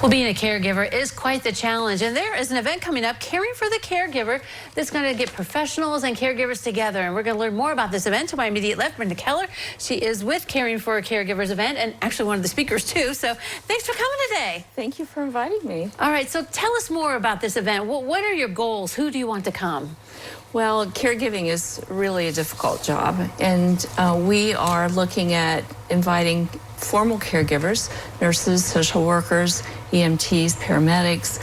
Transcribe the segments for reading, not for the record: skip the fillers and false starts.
Well, being a caregiver is quite the challenge, and there is an event coming up, Caring for the Caregiver, that's going to get professionals and caregivers together, and we're going to learn more about this event. To my immediate left, Brenda Keller. She is with Caring for Caregivers event, and actually one of the speakers too, so thanks for coming today. Thank you for inviting me. All right, so tell us more about this event. What are your goals? Who do you want to come? Well, caregiving is really a difficult job, and we are looking at inviting formal caregivers, nurses, social workers, EMTs, paramedics,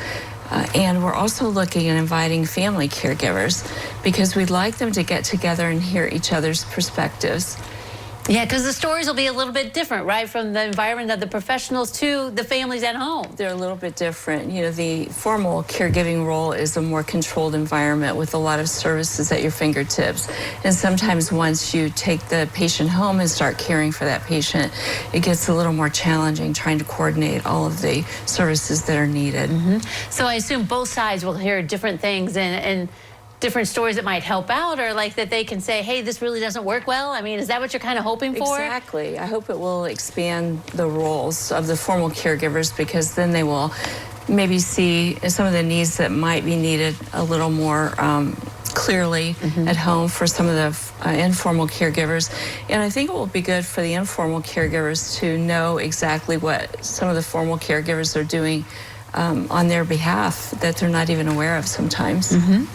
and we're also looking at inviting family caregivers because we'd like them to get together and hear each other's perspectives. Yeah, because the stories will be a little bit different, right? From the environment of the professionals to the families at home. They're a little bit different. You know, the formal caregiving role is a more controlled environment with a lot of services at your fingertips. And sometimes once you take the patient home and start caring for that patient, it gets a little more challenging trying to coordinate all of the services that are needed. So I assume both sides will hear different things and different stories that might help out, or like that they can say, hey, this really doesn't work well. I mean, is that what you're kind of hoping for? Exactly. I hope it will expand the roles of the formal caregivers, because then they will maybe see some of the needs that might be needed a little more clearly at home for some of the informal caregivers. And I think it will be good for the informal caregivers to know exactly what some of the formal caregivers are doing on their behalf that they're not even aware of sometimes.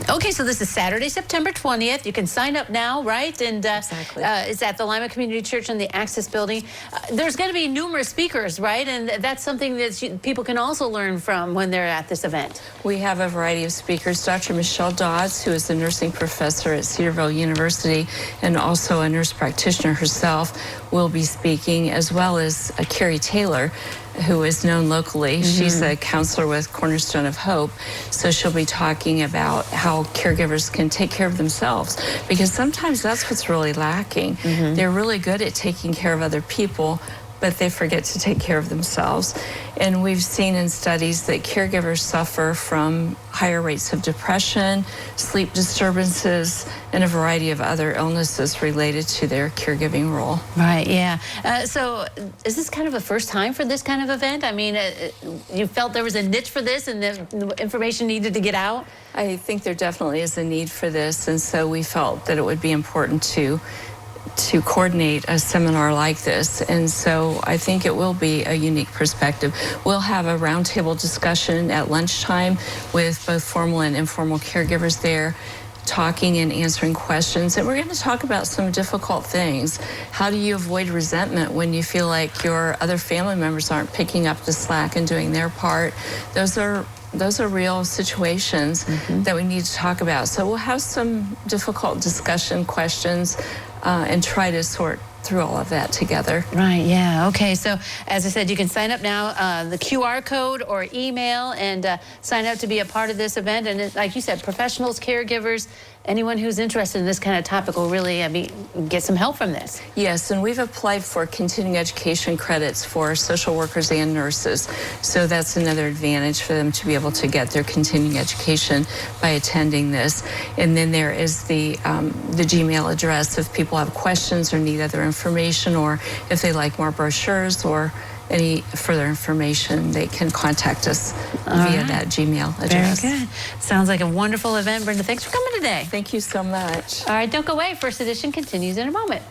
Okay, so this is Saturday, September 20th. You can sign up now, right? And Exactly. It's at the Lima Community Church in the Access Building. There's going to be numerous speakers, right? And that's something that people can also learn from when they're at this event. We have a variety of speakers. Dr. Michelle Dodds, who is a nursing professor at Cedarville University and also a nurse practitioner herself, will be speaking, as well as Carrie Taylor, who is known locally. She's a counselor with Cornerstone of Hope, so she'll be talking about how caregivers can take care of themselves, because sometimes that's what's really lacking. They're really good at taking care of other people, but they forget to take care of themselves. And we've seen in studies that caregivers suffer from higher rates of depression, sleep disturbances, and a variety of other illnesses related to their caregiving role. Right, yeah. So is this kind of a first time for this kind of event? I mean, you felt there was a niche for this and the information needed to get out? I think there definitely is a need for this, and so we felt that it would be important to coordinate a seminar like this. And so I think it will be a unique perspective. We'll have a roundtable discussion at lunchtime with both formal and informal caregivers there, talking and answering questions. And we're going to talk about some difficult things. How do you avoid resentment when you feel like your other family members aren't picking up the slack and doing their part? Those are real situations that we need to talk about. So we'll have some difficult discussion questions and try to sort through all of that together. Right, yeah, okay. So as I said, you can sign up now, the QR code or email, and sign up to be a part of this event. And like you said, professionals, caregivers, anyone who's interested in this kind of topic will really get some help from this. Yes, and we've applied for continuing education credits for social workers and nurses. So that's another advantage for them to be able to get their continuing education by attending this. And then there is the Gmail address if people have questions or need other information, or if they like more brochures or any further information, they can contact us via that Gmail address. Very good. Sounds like a wonderful event. Brenda, thanks for coming today. Thank you so much. All right, don't go away. First Edition continues in a moment.